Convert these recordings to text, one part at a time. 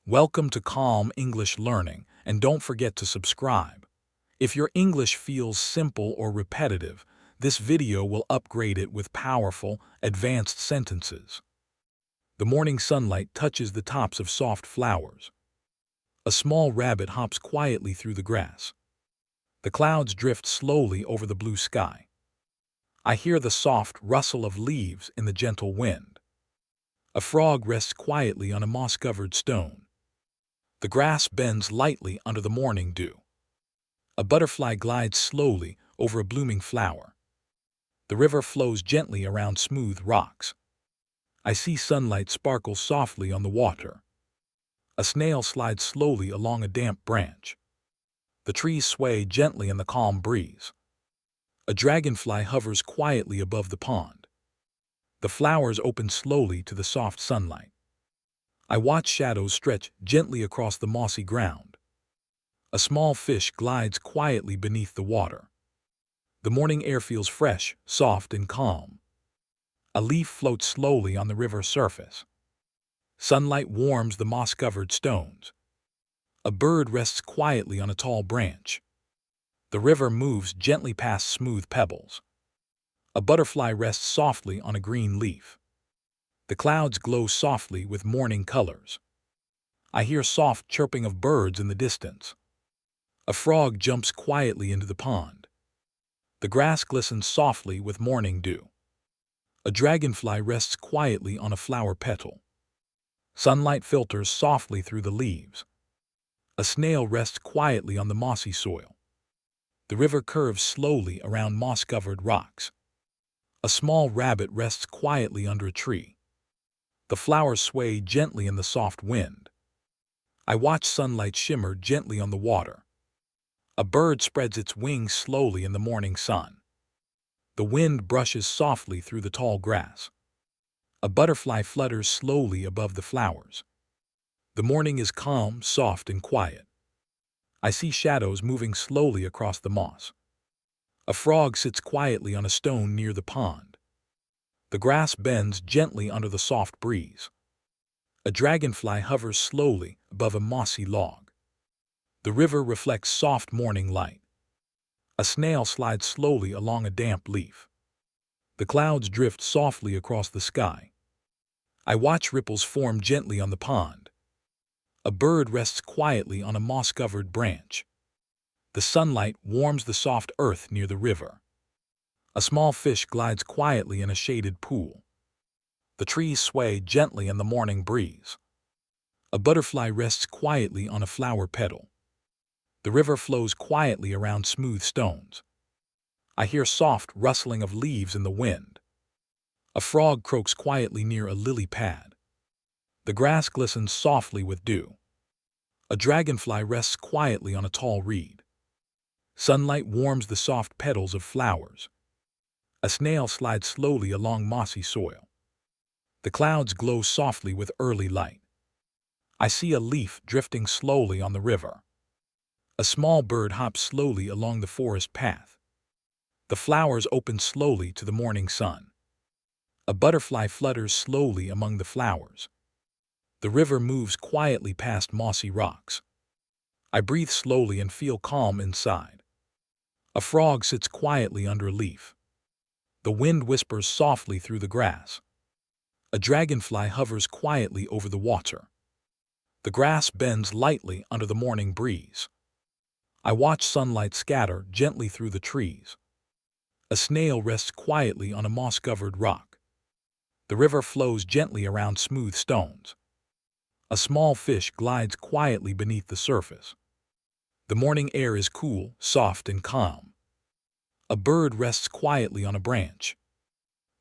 Welcome to Calm English Learning, and don't forget to subscribe. If your English feels simple or repetitive, this video will upgrade it with powerful, advanced sentences. The morning sunlight touches the tops of soft flowers. A small rabbit hops quietly through the grass. The clouds drift slowly over the blue sky. I hear the soft rustle of leaves in the gentle wind. A frog rests quietly on a moss-covered stone. The grass bends lightly under the morning dew. A butterfly glides slowly over a blooming flower. The river flows gently around smooth rocks. I see sunlight sparkle softly on the water. A snail slides slowly along a damp branch. The trees sway gently in the calm breeze. A dragonfly hovers quietly above the pond. The flowers open slowly to the soft sunlight. I watch shadows stretch gently across the mossy ground. A small fish glides quietly beneath the water. The morning air feels fresh, soft, and calm. A leaf floats slowly on the river surface. Sunlight warms the moss-covered stones. A bird rests quietly on a tall branch. The river moves gently past smooth pebbles. A butterfly rests softly on a green leaf. The clouds glow softly with morning colors. I hear soft chirping of birds in the distance. A frog jumps quietly into the pond. The grass glistens softly with morning dew. A dragonfly rests quietly on a flower petal. Sunlight filters softly through the leaves. A snail rests quietly on the mossy soil. The river curves slowly around moss-covered rocks. A small rabbit rests quietly under a tree. The flowers sway gently in the soft wind. I watch sunlight shimmer gently on the water. A bird spreads its wings slowly in the morning sun. The wind brushes softly through the tall grass. A butterfly flutters slowly above the flowers. The morning is calm, soft, and quiet. I see shadows moving slowly across the moss. A frog sits quietly on a stone near the pond. The grass bends gently under the soft breeze. A dragonfly hovers slowly above a mossy log. The river reflects soft morning light. A snail slides slowly along a damp leaf. The clouds drift softly across the sky. I watch ripples form gently on the pond. A bird rests quietly on a moss-covered branch. The sunlight warms the soft earth near the river. A small fish glides quietly in a shaded pool. The trees sway gently in the morning breeze. A butterfly rests quietly on a flower petal. The river flows quietly around smooth stones. I hear soft rustling of leaves in the wind. A frog croaks quietly near a lily pad. The grass glistens softly with dew. A dragonfly rests quietly on a tall reed. Sunlight warms the soft petals of flowers. A snail slides slowly along mossy soil. The clouds glow softly with early light. I see a leaf drifting slowly on the river. A small bird hops slowly along the forest path. The flowers open slowly to the morning sun. A butterfly flutters slowly among the flowers. The river moves quietly past mossy rocks. I breathe slowly and feel calm inside. A frog sits quietly under a leaf. The wind whispers softly through the grass. A dragonfly hovers quietly over the water. The grass bends lightly under the morning breeze. I watch sunlight scatter gently through the trees. A snail rests quietly on a moss-covered rock. The river flows gently around smooth stones. A small fish glides quietly beneath the surface. The morning air is cool, soft, and calm. A bird rests quietly on a branch.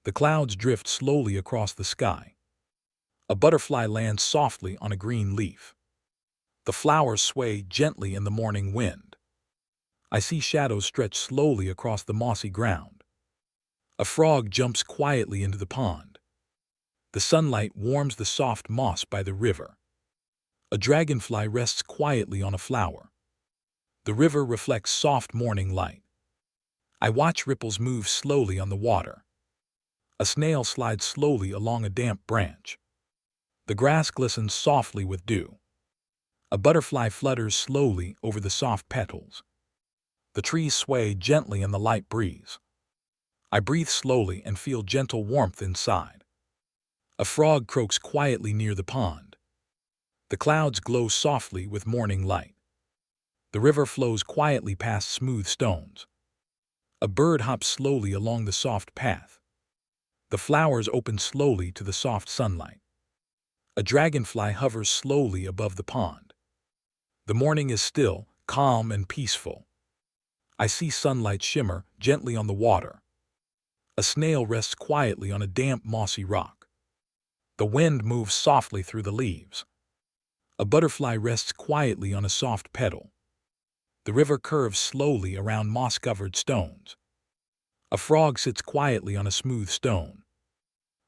The clouds drift slowly across the sky. A butterfly lands softly on a green leaf. The flowers sway gently in the morning wind. I see shadows stretch slowly across the mossy ground. A frog jumps quietly into the pond. The sunlight warms the soft moss by the river. A dragonfly rests quietly on a flower. The river reflects soft morning light. I watch ripples move slowly on the water. A snail slides slowly along a damp branch. The grass glistens softly with dew. A butterfly flutters slowly over the soft petals. The trees sway gently in the light breeze. I breathe slowly and feel gentle warmth inside. A frog croaks quietly near the pond. The clouds glow softly with morning light. The river flows quietly past smooth stones. A bird hops slowly along the soft path. The flowers open slowly to the soft sunlight. A dragonfly hovers slowly above the pond. The morning is still, calm, and peaceful. I see sunlight shimmer gently on the water. A snail rests quietly on a damp, mossy rock. The wind moves softly through the leaves. A butterfly rests quietly on a soft petal. The river curves slowly around moss-covered stones. A frog sits quietly on a smooth stone.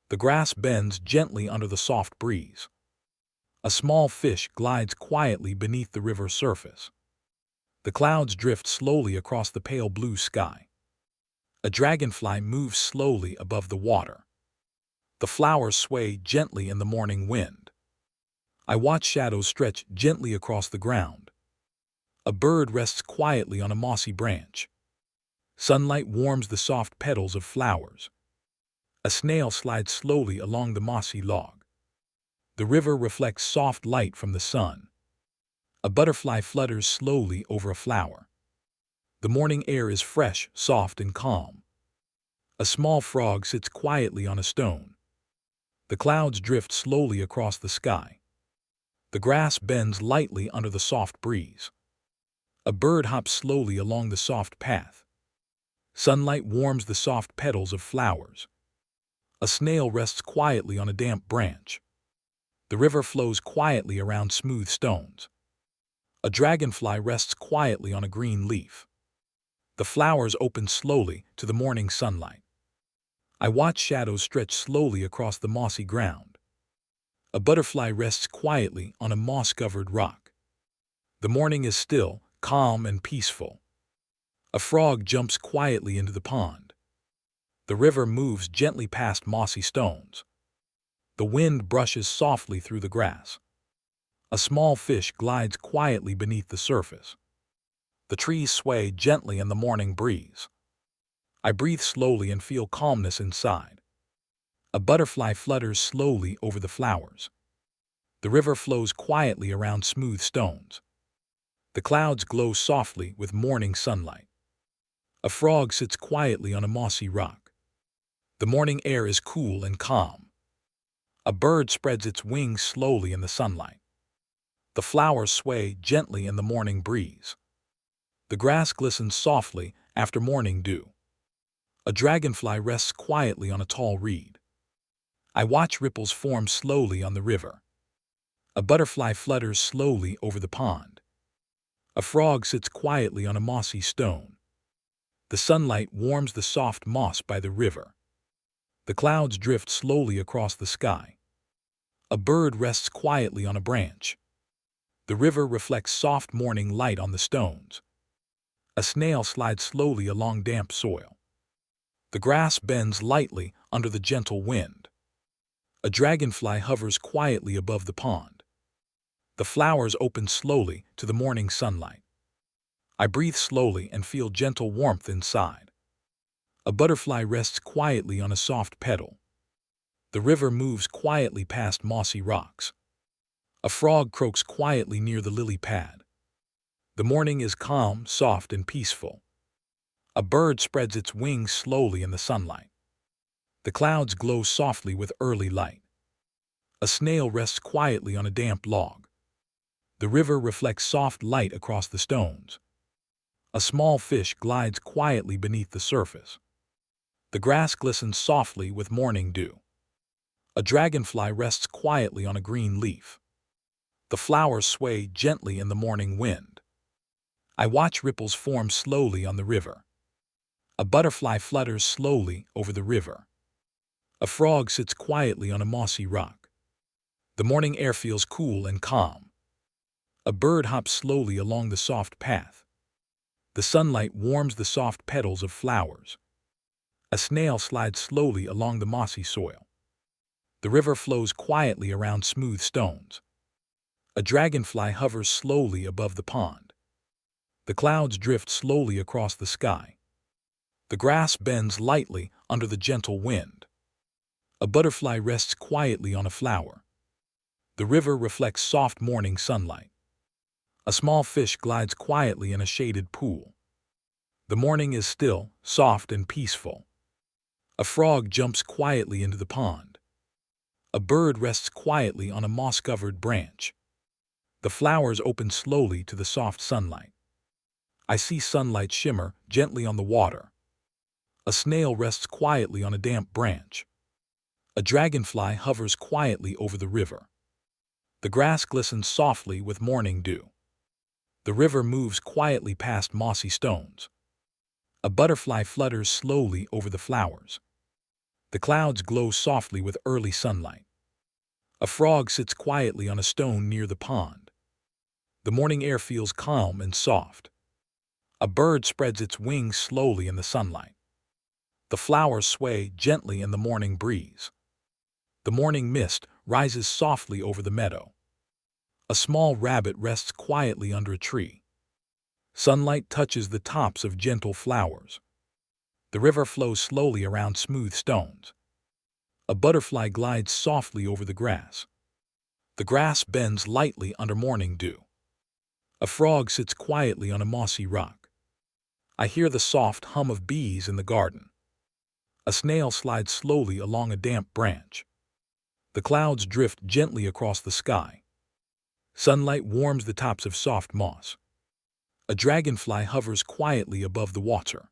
The grass bends gently under the soft breeze. A small fish glides quietly beneath the river's surface. The clouds drift slowly across the pale blue sky. A dragonfly moves slowly above the water. The flowers sway gently in the morning wind. I watch shadows stretch gently across the ground. A bird rests quietly on a mossy branch. Sunlight warms the soft petals of flowers. A snail slides slowly along the mossy log. The river reflects soft light from the sun. A butterfly flutters slowly over a flower. The morning air is fresh, soft, and calm. A small frog sits quietly on a stone. The clouds drift slowly across the sky. The grass bends lightly under the soft breeze. A bird hops slowly along the soft path. Sunlight warms the soft petals of flowers. A snail rests quietly on a damp branch. The river flows quietly around smooth stones. A dragonfly rests quietly on a green leaf. The flowers open slowly to the morning sunlight. I watch shadows stretch slowly across the mossy ground. A butterfly rests quietly on a moss-covered rock. The morning is still, calm, and peaceful. A frog jumps quietly into the pond. The river moves gently past mossy stones. The wind brushes softly through the grass. A small fish glides quietly beneath the surface. The trees sway gently in the morning breeze. I breathe slowly and feel calmness inside. A butterfly flutters slowly over the flowers. The river flows quietly around smooth stones. The clouds glow softly with morning sunlight. A frog sits quietly on a mossy rock. The morning air is cool and calm. A bird spreads its wings slowly in the sunlight. The flowers sway gently in the morning breeze. The grass glistens softly after morning dew. A dragonfly rests quietly on a tall reed. I watch ripples form slowly on the river. A butterfly flutters slowly over the pond. A frog sits quietly on a mossy stone. The sunlight warms the soft moss by the river. The clouds drift slowly across the sky. A bird rests quietly on a branch. The river reflects soft morning light on the stones. A snail slides slowly along damp soil. The grass bends lightly under the gentle wind. A dragonfly hovers quietly above the pond. The flowers open slowly to the morning sunlight. I breathe slowly and feel gentle warmth inside. A butterfly rests quietly on a soft petal. The river moves quietly past mossy rocks. A frog croaks quietly near the lily pad. The morning is calm, soft, and peaceful. A bird spreads its wings slowly in the sunlight. The clouds glow softly with early light. A snail rests quietly on a damp log. The river reflects soft light across the stones. A small fish glides quietly beneath the surface. The grass glistens softly with morning dew. A dragonfly rests quietly on a green leaf. The flowers sway gently in the morning wind. I watch ripples form slowly on the river. A butterfly flutters slowly over the river. A frog sits quietly on a mossy rock. The morning air feels cool and calm. A bird hops slowly along the soft path. The sunlight warms the soft petals of flowers. A snail slides slowly along the mossy soil. The river flows quietly around smooth stones. A dragonfly hovers slowly above the pond. The clouds drift slowly across the sky. The grass bends lightly under the gentle wind. A butterfly rests quietly on a flower. The river reflects soft morning sunlight. A small fish glides quietly in a shaded pool. The morning is still, soft, and peaceful. A frog jumps quietly into the pond. A bird rests quietly on a moss-covered branch. The flowers open slowly to the soft sunlight. I see sunlight shimmer gently on the water. A snail rests quietly on a damp branch. A dragonfly hovers quietly over the river. The grass glistens softly with morning dew. The river moves quietly past mossy stones. A butterfly flutters slowly over the flowers. The clouds glow softly with early sunlight. A frog sits quietly on a stone near the pond. The morning air feels calm and soft. A bird spreads its wings slowly in the sunlight. The flowers sway gently in the morning breeze. The morning mist rises softly over the meadow. A small rabbit rests quietly under a tree. Sunlight touches the tops of gentle flowers. The river flows slowly around smooth stones. A butterfly glides softly over the grass. The grass bends lightly under morning dew. A frog sits quietly on a mossy rock. I hear the soft hum of bees in the garden. A snail slides slowly along a damp branch. The clouds drift gently across the sky. Sunlight warms the tops of soft moss. A dragonfly hovers quietly above the water.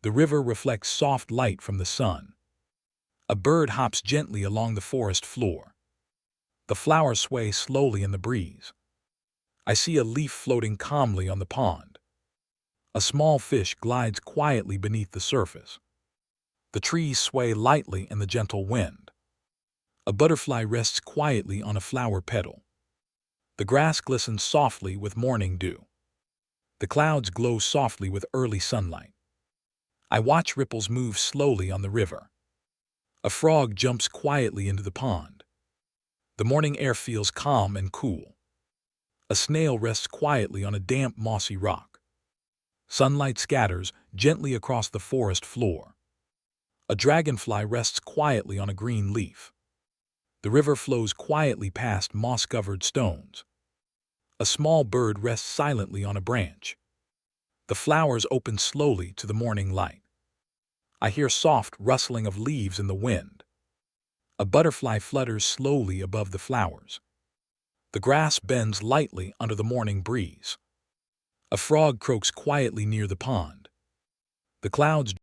The river reflects soft light from the sun. A bird hops gently along the forest floor. The flowers sway slowly in the breeze. I see a leaf floating calmly on the pond. A small fish glides quietly beneath the surface. The trees sway lightly in the gentle wind. A butterfly rests quietly on a flower petal. The grass glistens softly with morning dew. The clouds glow softly with early sunlight. I watch ripples move slowly on the river. A frog jumps quietly into the pond. The morning air feels calm and cool. A snail rests quietly on a damp, mossy rock. Sunlight scatters gently across the forest floor. A dragonfly rests quietly on a green leaf. The river flows quietly past moss-covered stones. A small bird rests silently on a branch. The flowers open slowly to the morning light. I hear soft rustling of leaves in the wind. A butterfly flutters slowly above the flowers. The grass bends lightly under the morning breeze. A frog croaks quietly near the pond. The clouds